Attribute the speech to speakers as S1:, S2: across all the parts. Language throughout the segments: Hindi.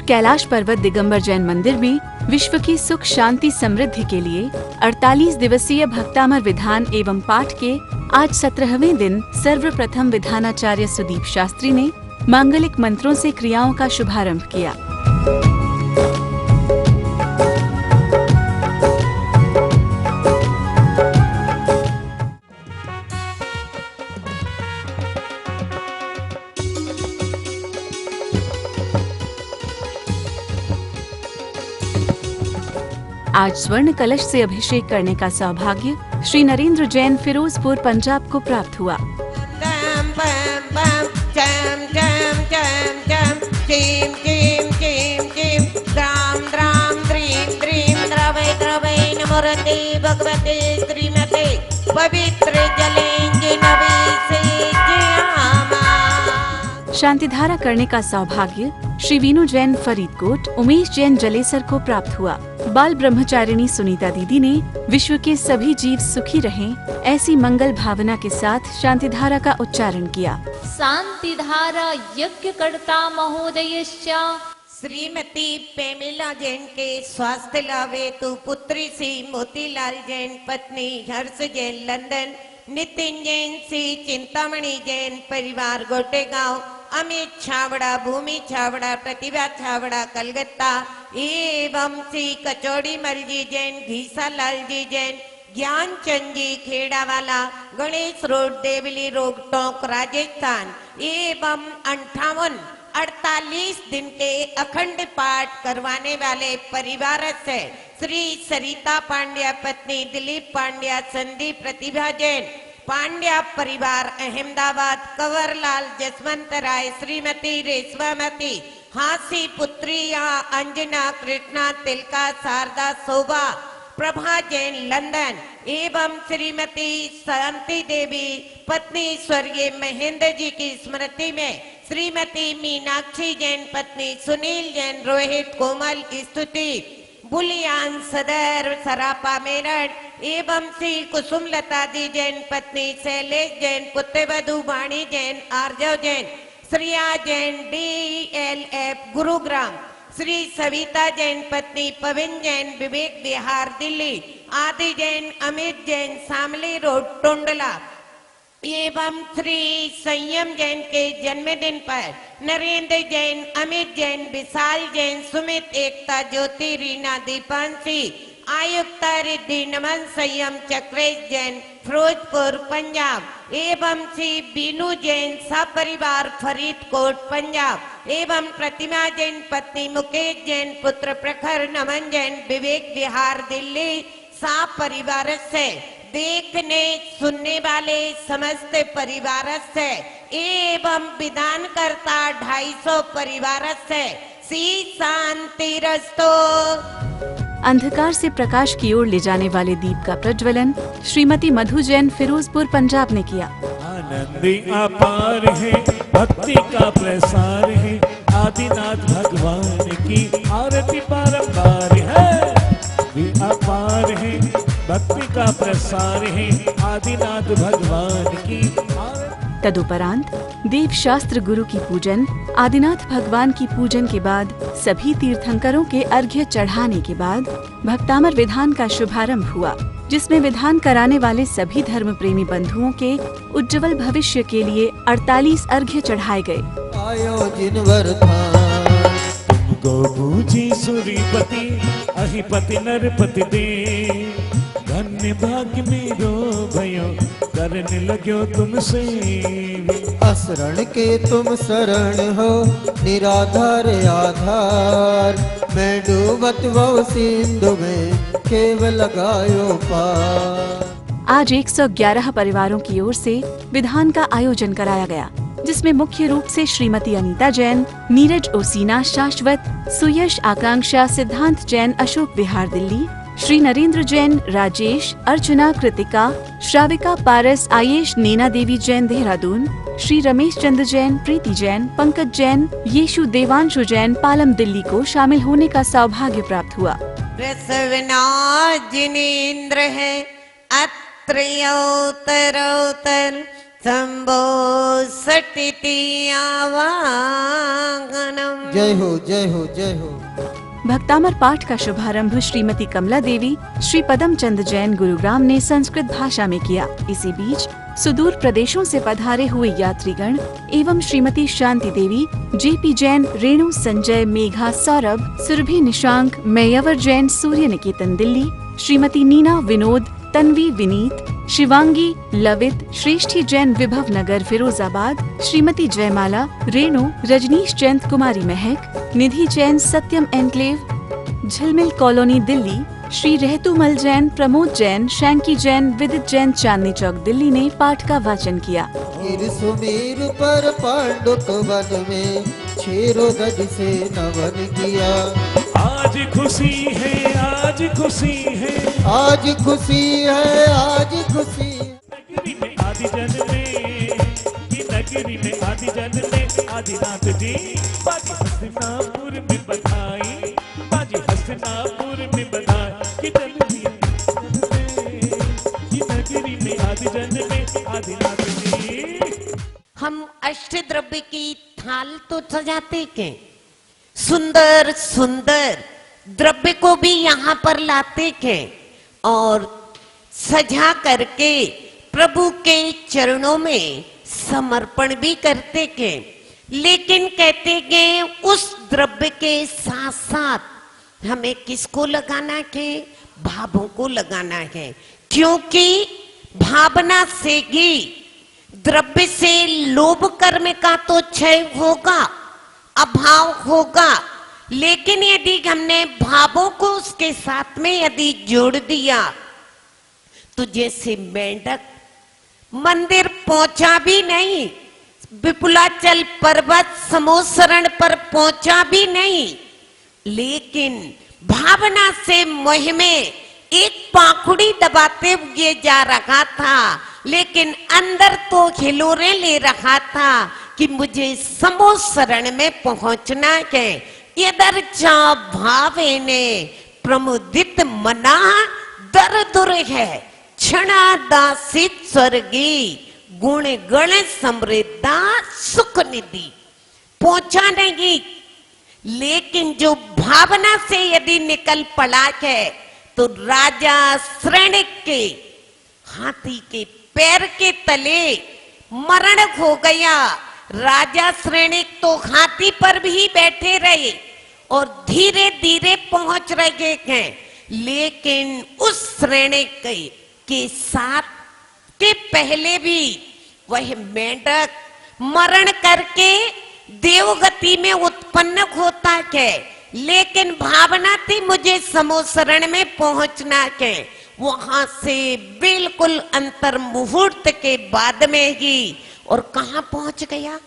S1: कैलाश पर्वत दिगंबर जैन मंदिर में विश्व की सुख शांति समृद्धि के लिए 48 दिवसीय भक्तामर विधान एवं पाठ के आज 17वें दिन सर्वप्रथम विधानाचार्य सुदीप शास्त्री ने मांगलिक मंत्रों से क्रियाओं का शुभारंभ किया। आज स्वर्ण कलश से अभिषेक करने का सौभाग्य श्री नरेंद्र जैन फिरोजपुर पंजाब को प्राप्त हुआ।
S2: भगवते श्रीमते पवित्र
S1: शांतिधारा करने का सौभाग्य श्री वीनू जैन फरीदकोट, उमेश जैन जलेसर को प्राप्त हुआ। बाल ब्रह्मचारिणी सुनीता दीदी ने विश्व के सभी जीव सुखी रहें, ऐसी मंगल भावना के साथ शांतिधारा का उच्चारण किया।
S3: शांतिधारा यज्ञकर्ता महोदयश्च
S2: श्रीमती पेमिला जैन के स्वास्थ्य लाभे तु पुत्री सी मोतीलाल जैन, पत्नी हर्ष जैन लंदन, नितिन जैन सी चिंतामणि जैन परिवार गोटेगांव, अमित छावड़ा, भूमि छावड़ा, प्रतिभा छावड़ा कलकत्ता एवं श्री कचौड़ी मलजी जैन, घीसालाल जी जैन, ज्ञानचंद जी खेड़ावाला, गणेश रोड, देवली रोड, टोंक राजस्थान एवं 48 दिन के अखंड पाठ करवाने वाले परिवार से श्री सरिता पांड्या, पत्नी दिलीप पांड्या, संदीप प्रतिभा जैन, पांड्या परिवार अहमदाबाद, कंवरलाल जसवंत राय, श्रीमती रेशमावती, हासी पुत्रिया अंजना, कृष्णा, तिलका, शारदा, शोभा, प्रभा जैन लंदन एवं श्रीमती शांति देवी पत्नी स्वर्गीय महेंद्र जी की स्मृति में श्रीमती मीनाक्षी जैन, पत्नी सुनील जैन, रोहित, कोमल, स्तुति, बुलियान सदर, सरापा मेरठ एवं श्री कुसुम लता जी जैन, पत्नी शैलेश जैन, पुत्रवधू वाणी जैन, आर्जव जैन, श्रिया जैन, DLF गुरुग्राम, श्री सविता जैन, पत्नी पवन जैन, विवेक विहार दिल्ली, आदि जैन, अमित जैन, शामली रोड टोंडला एवं श्री संयम जैन के जन्मदिन पर नरेंद्र जैन, अमित जैन, विशाल जैन, सुमित, एकता, ज्योति, रीना, दीपांशी, आयुक्ता, रिद्धि, नमन, संयम, चक्रेश जैन, फिरोजपुर पंजाब एवं श्री बीनू जैन सपरिवार फरीदकोट पंजाब एवं प्रतिमा जैन, पत्नी मुकेश जैन, पुत्र प्रखर, नमन जैन, विवेक विहार दिल्ली सा परिवार से देखने सुनने वाले समस्त परिवार से एवं विधान करता 250 परिवार से सी शांति रस्तो।
S1: अंधकार से प्रकाश की ओर ले जाने वाले दीप का प्रज्वलन श्रीमती मधु जैन फिरोजपुर पंजाब ने किया।
S4: आनंदी अपार है, भक्ति का प्रसार है, आदिनाथ भगवान की आरती बारंबार है। अपार है, भक्ति का प्रसार है, आदिनाथ भगवान की आरती।
S1: तदुपरांत देव शास्त्र गुरु की पूजन, आदिनाथ भगवान की पूजन के बाद सभी तीर्थंकरों के अर्घ्य चढ़ाने के बाद भक्तामर विधान का शुभारंभ हुआ, जिसमें विधान कराने वाले सभी धर्म प्रेमी बंधुओं के उज्जवल भविष्य के लिए 48 अर्घ्य चढ़ाए गए।
S5: आयोजन वरदान
S4: तुमको बूझी सूरीपति, अहिपति नरपति दे, धन्य भाग्य मेरो भयो, करने लगो तुमसे।
S5: असरण के तुम शरण हो, निराधार आधार, मैं डूबत वो सिंधु में, केवल लगायो पार।
S1: आज 111 परिवारों की ओर से विधान का आयोजन कराया गया, जिसमें मुख्य रूप से श्रीमती अनीता जैन, नीरज ओसीना शाश्वत, सुयश आकांक्षा, सिद्धांत जैन अशोक विहार दिल्ली, श्री नरेंद्र जैन राजेश, अर्चना कृतिका, श्राविका पारस, आयेश नैना देवी जैन देहरादून, श्री रमेश चंद्र जैन, प्रीति जैन, पंकज जैन, येशु देवांशु जैन पालम दिल्ली को शामिल होने का सौभाग्य प्राप्त हुआ।
S2: जिनेन्द्र है अत्रोतर शंभो सटिति आवाहनम।
S5: जय हो जय हो जय हो।
S1: भक्तामर पाठ का शुभारंभ श्रीमती कमला देवी, श्री पदम चंद जैन गुरुग्राम ने संस्कृत भाषा में किया। इसी बीच सुदूर प्रदेशों से पधारे हुए यात्रीगण एवं श्रीमती शांति देवी, जेपी जैन, रेणु, संजय, मेघा, सौरभ, सुरभि, निशांक, मेयवर जैन, सूर्य निकेतन दिल्ली, श्रीमती नीना, विनोद, तन्वी, विनीत, शिवांगी, लवित, श्रेष्ठी जैन, विभव नगर, फिरोजाबाद, श्रीमती जयमाला, रेणु, रजनीश जैन, कुमारी महक, निधि जैन, सत्यम एनक्लेव, झिलमिल कॉलोनी दिल्ली, श्री रहतुमल जैन, प्रमोद जैन, शैंकी जैन, विदित जैन, चांदनी चौक दिल्ली ने पाठ का वाचन किया।
S5: गिर सुमेरु पर पांडुक वन में छेरो गज से नवन किया।
S4: आज खुशी है, आज खुशी है,
S5: आज खुशी है, आज खुशी है।
S4: नगरी में आदि जन में, कि नगरी में आदि जन में आदिनाथ जी बाजी हस्तिनापुर में बधाई, बाजी हस्तिनापुर में बधाई, कि नगरी में आदि जन में आदिनाथ जी।
S2: हम अष्टद्रव्य की थाल तो सजाते के, सुंदर सुंदर द्रव्य को भी यहाँ पर लाते के और सजा करके प्रभु के चरणों में समर्पण भी करते के। लेकिन कहते के उस द्रव्य के साथ साथ हमें किसको लगाना है? भावों को लगाना है, क्योंकि भावना से ही द्रव्य से लोभ कर्म का तो क्षय होगा, अभाव होगा। लेकिन यदि हमने भावों को उसके साथ में यदि जोड़ दिया तो जैसे मेंढक मंदिर पहुंचा भी नहीं, विपुलाचल पर्वत समोसरण पर पहुंचा भी नहीं, लेकिन भावना से मोह में एक पाखुड़ी दबाते हुए जा रहा था, लेकिन अंदर तो हिलोरे ले रहा था कि मुझे समोसरण में पहुंचना है। यदर्चा भावेने प्रमुदित मना दर दुर है, क्षणा दासित स्वर्गी गुण गण समृद्धा सुख निधि। पहुंचा नहीं, लेकिन जो भावना से यदि निकल पड़ा है तो राजा श्रेणिक के हाथी के पैर के तले मरण हो गया। राजा श्रेणिक तो हाथी पर भी बैठे रहे और धीरे धीरे पहुंच रहे हैं, लेकिन उस श्रेणिक के साथ के पहले भी वह मेंढक मरण करके देवगति में उत्पन्न होता है, लेकिन भावना थी मुझे समोसरण में पहुंचना है। वहां से बिल्कुल अंतर मुहूर्त के बाद में ही और कहां पहुंच गया?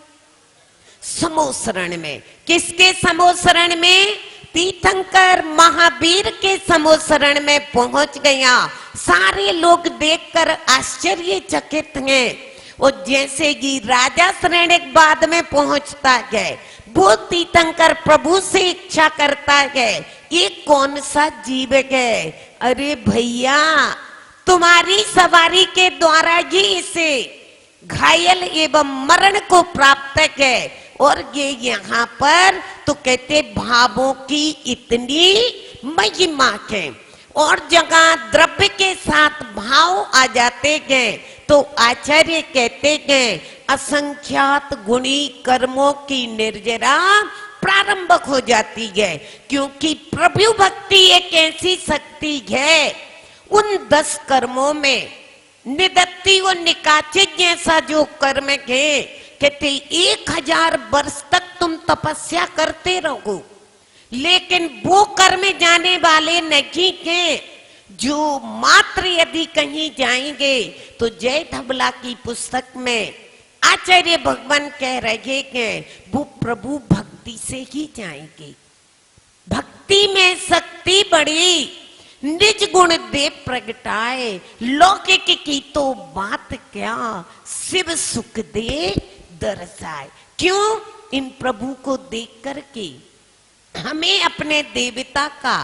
S2: समोसरण में। किसके समोसरण में? तीर्थंकर महावीर के समोसरण में पहुंच गया। सारे लोग देखकर आश्चर्यचकित हैं। और जैसे कि राजा श्रेणिक बाद में पहुंचता है, वो तीर्थंकर प्रभु से इच्छा करता है ये कौन सा जीव है? अरे भैया, तुम्हारी सवारी के द्वारा ही इसे घायल एवं मरण को प्राप्त है। और ये यहाँ पर तो कहते भावों की इतनी महिमा है। और जगह द्रव्य के साथ भाव आ जाते हैं तो आचार्य कहते हैं असंख्यात गुणी कर्मों की निर्जरा प्रारंभ हो जाती है। क्योंकि प्रभु भक्ति एक ऐसी शक्ति है, उन 10 कर्मों में निदत्ति और निकाचित जैसा जो कर्म है, कहते 1000 वर्ष तक तुम तपस्या करते रहो, लेकिन वो कर्म जाने वाले नहीं हैं जो मात्र यदि कहीं जाएंगे तो जय धबला की पुस्तक में आचार्य भगवान कह रहे हैं वो प्रभु भक्ति से ही जाएंगे। भक्ति में शक्ति बड़ी, निज गुण दे प्रगटाए, लौकिक की तो बात क्या, शिव सुख दे दर्शाए। क्यों? इन प्रभु को देख करके हमें अपने देवता का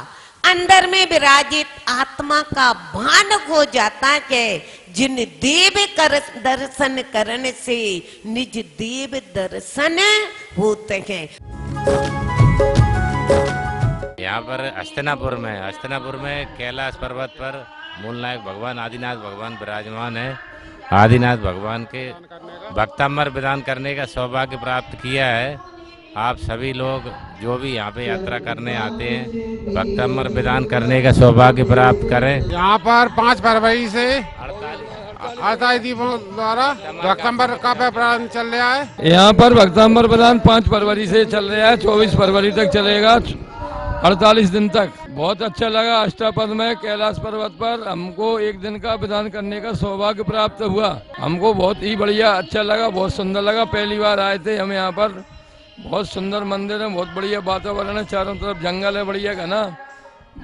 S2: अंदर में विराजित आत्मा का भान हो जाता है। जिन देव कर दर्शन करने से निज देव दर्शन होते हैं।
S6: यहाँ पर हस्तिनापुर में कैलाश पर्वत पर मूलनायक भगवान आदिनाथ भगवान विराजमान है। आदिनाथ भगवान के भक्तामर विधान करने का सौभाग्य प्राप्त किया है। आप सभी लोग जो भी यहाँ पे यात्रा करने आते हैं भक्तामर विधान करने का सौभाग्य प्राप्त करें।
S7: यहाँ पर 5 फरवरी से 48 दीपों द्वारा भक्तामर का प्रारंभ चल रहा है।
S8: यहाँ पर भक्तामर प्रदान 5 फरवरी से चल रहा है, 24 फरवरी तक चलेगा, 48 दिन तक। बहुत अच्छा लगा। अष्टापद में कैलाश पर्वत पर हमको एक दिन का विधान करने का सौभाग्य प्राप्त हुआ। हमको बहुत ही बढ़िया अच्छा लगा, बहुत सुंदर लगा। पहली बार आए थे हम यहाँ पर। बहुत सुंदर मंदिर है, बहुत बढ़िया वातावरण है, चारों तरफ जंगल है बढ़िया घना।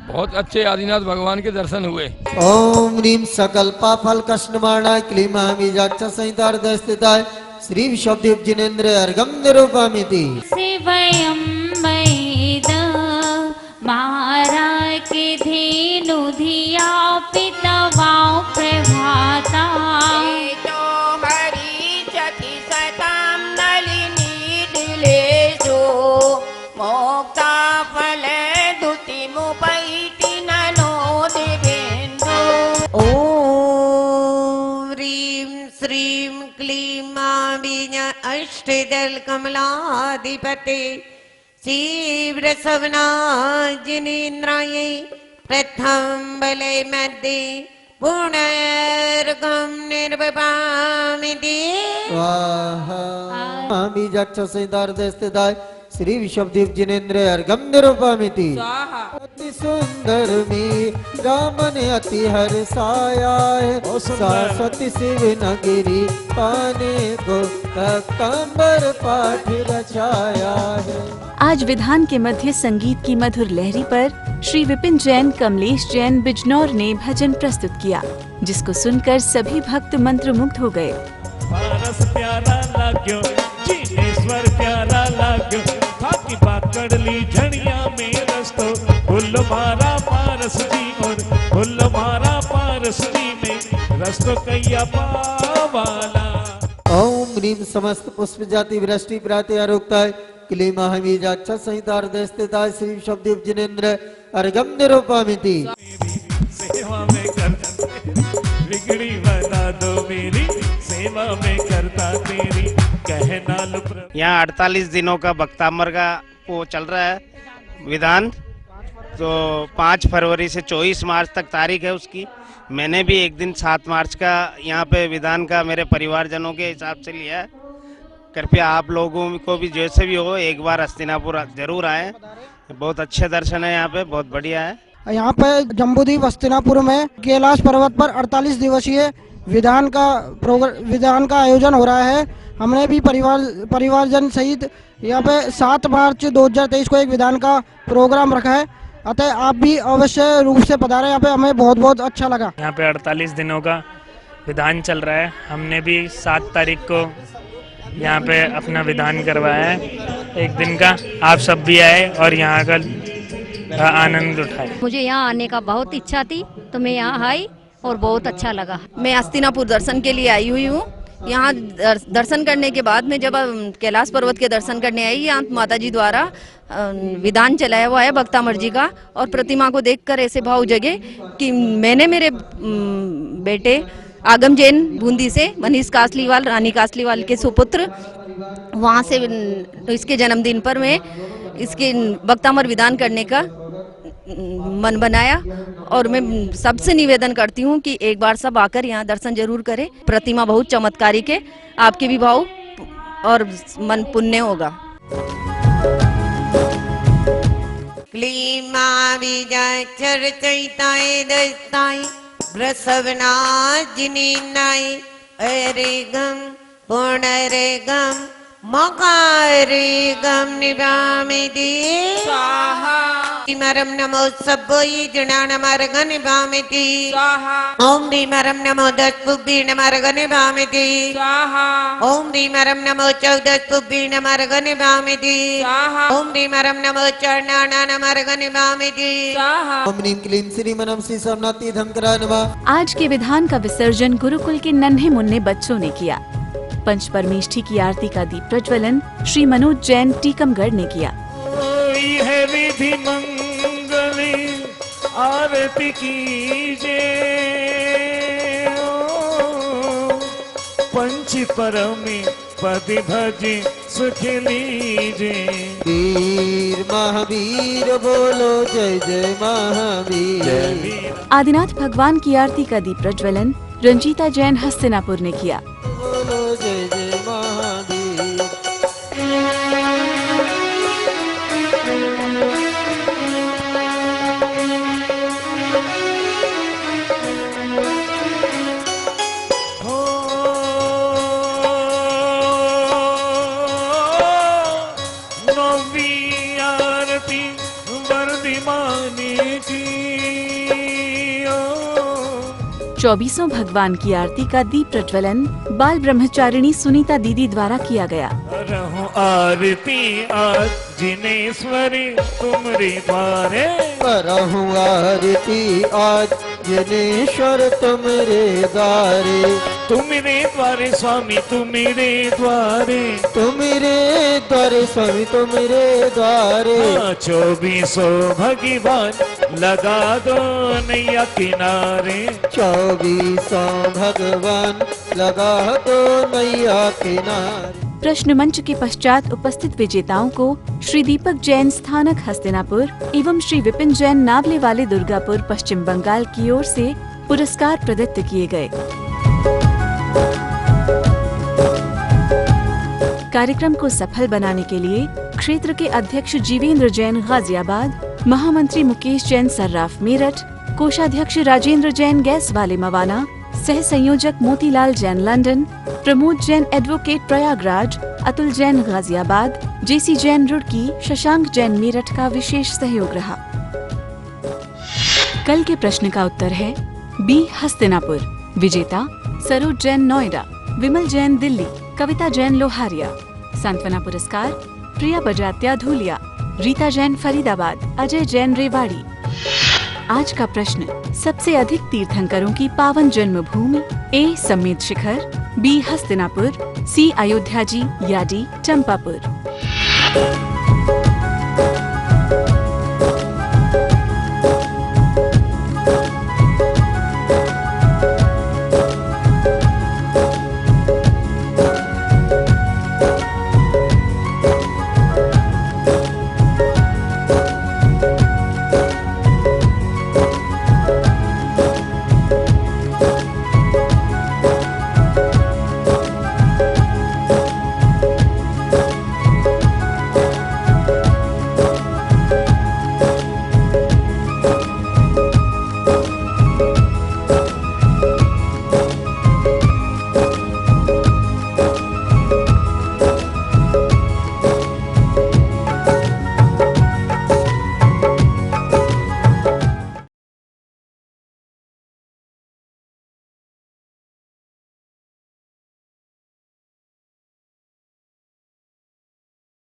S8: बहुत अच्छे आदिनाथ भगवान के दर्शन हुए।
S5: ओम ह्रीं सकल पाफल कृष्णमाणाय क्लीमामि जाच्च संहितार्ध स्थिताय श्री विश्वदेव जिनेन्द्र अर्घम निरूपमिति
S3: शिवयं वेद महाराज के धेनु धिया पितवा प्रभाता
S2: जो हरि जति सताम नलिनी दिलेषु मोक्ता फल दुति मुपैति ननो दिवेन्दु। ओम ह्रीं श्रीं क्लीं आबिज अष्टदल कमलाधिपते शिवृषभनाथ जिनेन्द्राय प्रथम बले मध्ये पुनर्गम निर्वपामिति
S5: स्वाहा आमि जाच्च संहितार्ध स्थिताय श्री विश्वदेव जिनेन्द्र अर्घम निरूपमिति अति सुंदर में रामन अति हर्षाया है सरस्वती शिव नगरी पाने को भक्तांबर पाठ रचाया है।
S1: आज विधान के मध्य संगीत की मधुर लहरी पर श्री विपिन जैन, कमलेश जैन बिजनौर ने भजन प्रस्तुत किया, जिसको सुनकर सभी भक्त मंत्रमुग्ध हो गए।
S4: पारस प्यारा लाग्यो जिनेश्वर प्यारा लाग्यो बाकी पाकड़ ली झड़िया में रस्तो फुल मारा पारस जी और फुल मारा पारस जी में रस्तो कैया पावाला।
S5: ओम ह्रीं समस्त पुष्प जाति वृष्टि प्राते आरोक्ताय क्लीमा हमी जाच्च संहितार्ध स्थिताय श्री विश्वदेव जिनेन्द्र अर्घम निरूपमिति
S4: सेवा में करता बिगड़ी बना दो मेरी सेवा में करता तेरी कहना लो।
S9: यहाँ 48 दिनों का भक्तामर का वो चल रहा है विधान। तो 5 फरवरी से 24 मार्च तक तारीख है उसकी। मैंने भी एक दिन 7 मार्च का यहाँ पे विधान का मेरे परिवारजनों के हिसाब से लिया है। कृपया आप लोगों को भी जैसे भी हो एक बार हस्तिनापुर जरूर आएं। बहुत अच्छे दर्शन है यहाँ पे, बहुत बढ़िया है।
S10: यहाँ पे जम्बूद्वीप हस्तिनापुर में कैलाश पर्वत पर 48 दिवसीय विधान का आयोजन हो रहा है। हमने भी परिवारजन सहित यहाँ पे 7 मार्च 2023 को एक विधान का प्रोग्राम रखा है। अतः आप भी अवश्य रूप से पधारें। यहाँ पे हमें बहुत बहुत अच्छा लगा।
S11: यहाँ पे 48 दिनों का विधान चल रहा है। हमने भी 7 तारीख को यहाँ पे अपना विधान करवाया है एक दिन का। आप सब भी आए और यहाँ का आनंद उठाए।
S12: मुझे यहाँ आने का बहुत इच्छा थी तो मैं यहाँ आई और बहुत अच्छा लगा।
S13: मैं हस्तिनापुर दर्शन के लिए आई हुई हूँ। यहाँ दर्शन करने के बाद में जब कैलाश पर्वत के दर्शन करने आई, यहाँ माता जी द्वारा विधान चलाया हुआ है भक्तामर जी का, और प्रतिमा को देखकर ऐसे भाव जगे कि मैंने मेरे बेटे आगम जैन बूंदी से मनीष कासलीवाल, रानी कासलीवाल के सुपुत्र, वहाँ से इसके जन्मदिन पर मैं इसके भक्तामर विधान करने का मन बनाया। और मैं सबसे निवेदन करती हूँ कि एक बार सब आकर यहाँ दर्शन जरूर करें। प्रतिमा बहुत चमत्कारिक है, आपके भी भाव और मन पुण्य होगा।
S2: क्लीमा विजय चर्चिताय दस्ताय वृषभनाथ जिनेन्द्राय अरेगम पुनरेगम मकारेगम निभामिति स्वाहा। धीमरम नमो सब्बोई जनानमर्गन भामिति स्वाहा। ओम धीमरम नमो 10 पुब्बीनमर्गन भामिति स्वाहा। ओम धीमरम नमो 14 पुब्बीनमर्गन भामिति स्वाहा। ओम धीमरम नमो चरणानमर्गन भामिति स्वाहा।
S5: ओम नीम क्लीम श्रीमनम श्री सोमनाथी धमकराय नमः।
S1: आज के विधान का विसर्जन गुरुकुल के नन्हे मुन्ने बच्चों ने किया। पंच परमेष्ठी की आरती का दीप प्रज्वलन श्री मनोज जैन टीकमगढ़ ने किया।
S4: है विधि मंगली आरती कीजे, पंच परमी पति भजे सुख लीजे।
S5: वीर महावीर बोलो जय जय महावीर।
S1: आदिनाथ भगवान की आरती का दीप प्रज्वलन रंजीता जैन हस्तिनापुर ने किया।
S5: बोलो जय जय महावीर।
S1: चौबीसों भगवान की आरती का दीप प्रज्वलन बाल ब्रह्मचारिणी सुनीता दीदी द्वारा किया गया।
S4: रहो आरती आज जिनेश्वरी तुमरे द्वारे,
S5: करहूँ आरती आज जिनेश्वर तुमरे द्वारे।
S4: तुमरे द्वारे स्वामी तुमरे द्वारे,
S5: तुमरे द्वारे स्वामी तुमरे द्वारे।
S4: 24 भगवान लगा दो नैया किनारे,
S5: 24 भगवान लगा दो नैया किनारे।
S1: प्रश्न मंच के पश्चात उपस्थित विजेताओं को श्री दीपक जैन स्थानक हस्तिनापुर एवं श्री विपिन जैन नावले वाले दुर्गापुर पश्चिम बंगाल की ओर से पुरस्कार प्रदत्त किए गए। कार्यक्रम को सफल बनाने के लिए क्षेत्र के अध्यक्ष जीवेंद्र जैन गाजियाबाद, महामंत्री मुकेश जैन सर्राफ मेरठ, कोषाध्यक्ष राजेंद्र जैन गैस वाले मवाना, सह संयोजक मोतीलाल जैन लंदन, प्रमोद जैन एडवोकेट प्रयागराज, अतुल जैन गाजियाबाद, जेसी जैन रुड़की, शशांक जैन मेरठ का विशेष सहयोग रहा। कल के प्रश्न का उत्तर है बी हस्तिनापुर। विजेता सरोज जैन नोएडा, विमल जैन दिल्ली, कविता जैन लोहारिया। सांत्वना पुरस्कार प्रिया बजात्या धूलिया, रीता जैन फरीदाबाद, अजय जैन रेवाड़ी। आज का प्रश्न सबसे अधिक तीर्थंकरों की पावन जन्मभूमि ए समेत शिखर, बी हस्तिनापुर, सी अयोध्या जी या डी चंपापुर।